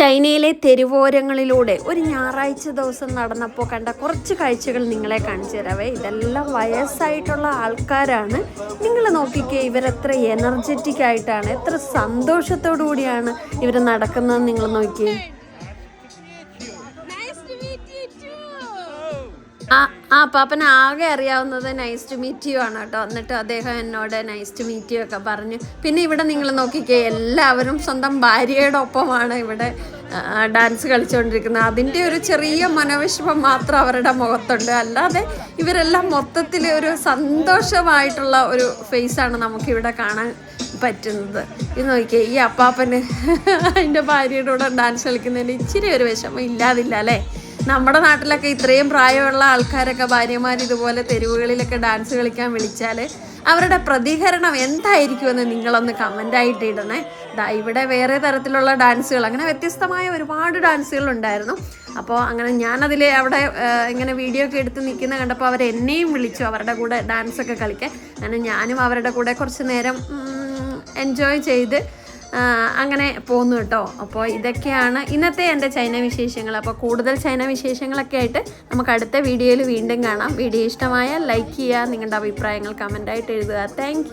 ചൈനയിലെ തെരുവോരങ്ങളിലൂടെ ഒരു ഞായറാഴ്ച ദിവസം നടന്നപ്പോൾ കണ്ട കുറച്ച് കാഴ്ചകൾ നിങ്ങളെ കാണിച്ചു തരാവേ. ഇതെല്ലാം വയസ്സായിട്ടുള്ള ആൾക്കാരാണ്. നിങ്ങൾ നോക്കിക്കേ, ഇവരെത്ര എനർജറ്റിക് ആയിട്ടാണ്, എത്ര സന്തോഷത്തോടു കൂടിയാണ് ഇവർ നടക്കുന്നതെന്ന് നിങ്ങൾ നോക്കിയേ. ആ പാപ്പന് ആകെ അറിയാവുന്നത് നൈസ് ടു മീറ്റ് യു ആണ് കേട്ടോ. എന്നിട്ട് അദ്ദേഹം എന്നോട് നൈസ് ടു മീറ്റ് യു ഒക്കെ പറഞ്ഞു. പിന്നെ ഇവിടെ നിങ്ങൾ നോക്കിക്കേ, എല്ലാവരും സ്വന്തം ഭാര്യയുടെ ഒപ്പമാണ് ഇവിടെ ഡാൻസ് കളിച്ചുകൊണ്ടിരിക്കുന്നത്. അതിൻ്റെ ഒരു ചെറിയ മനോവിഷമം മാത്രം അവരുടെ മുഖത്തുണ്ട്. അല്ലാതെ ഇവരെല്ലാം മൊത്തത്തിൽ ഒരു സന്തോഷമായിട്ടുള്ള ഒരു ഫേസാണ് നമുക്കിവിടെ കാണാൻ പറ്റുന്നത്. ഇത് നോക്കിയേ, ഈ അപ്പാപ്പന് അതിൻ്റെ ഭാര്യയുടെ കൂടെ ഡാൻസ് കളിക്കുന്നതിന് ഇച്ചിരി ഒരു വിഷമം ഇല്ലാതില്ല അല്ലേ. നമ്മുടെ നാട്ടിലൊക്കെ ഇത്രയും പ്രായമുള്ള ആൾക്കാരൊക്കെ ഭാര്യമാർ ഇതുപോലെ തെരുവുകളിലൊക്കെ ഡാൻസ് കളിക്കാൻ വിളിച്ചാൽ അവരുടെ പ്രതികരണം എന്തായിരിക്കുമെന്ന് നിങ്ങളൊന്ന് കമൻ്റായിട്ട് ഇടണേ. ഇവിടെ വേറെ തരത്തിലുള്ള ഡാൻസുകൾ, അങ്ങനെ വ്യത്യസ്തമായ ഒരുപാട് ഡാൻസുകൾ ഉണ്ടായിരുന്നു. അപ്പോൾ അങ്ങനെ ഞാനതിൽ അവിടെ ഇങ്ങനെ വീഡിയോ ഒക്കെ എടുത്ത് നിൽക്കുന്ന കണ്ടപ്പോൾ അവർ എന്നെയും വിളിച്ചു അവരുടെ കൂടെ ഡാൻസൊക്കെ കളിക്കാൻ. അങ്ങനെ ഞാനും അവരുടെ കൂടെ കുറച്ച് നേരം എൻജോയ് ചെയ്ത് അങ്ങനെ പോന്നു കേട്ടോ. അപ്പോൾ ഇതൊക്കെയാണ് ഇന്നത്തെ എൻ്റെ ചൈന വിശേഷങ്ങൾ. അപ്പോൾ കൂടുതൽ ചൈന വിശേഷങ്ങളൊക്കെ ആയിട്ട് നമുക്ക് അടുത്ത വീഡിയോയിൽ വീണ്ടും കാണാം. വീഡിയോ ഇഷ്ടമായാൽ ലൈക്ക് ചെയ്യുക, നിങ്ങളുടെ അഭിപ്രായങ്ങൾ കമൻ്റായിട്ട് എഴുതുക. താങ്ക്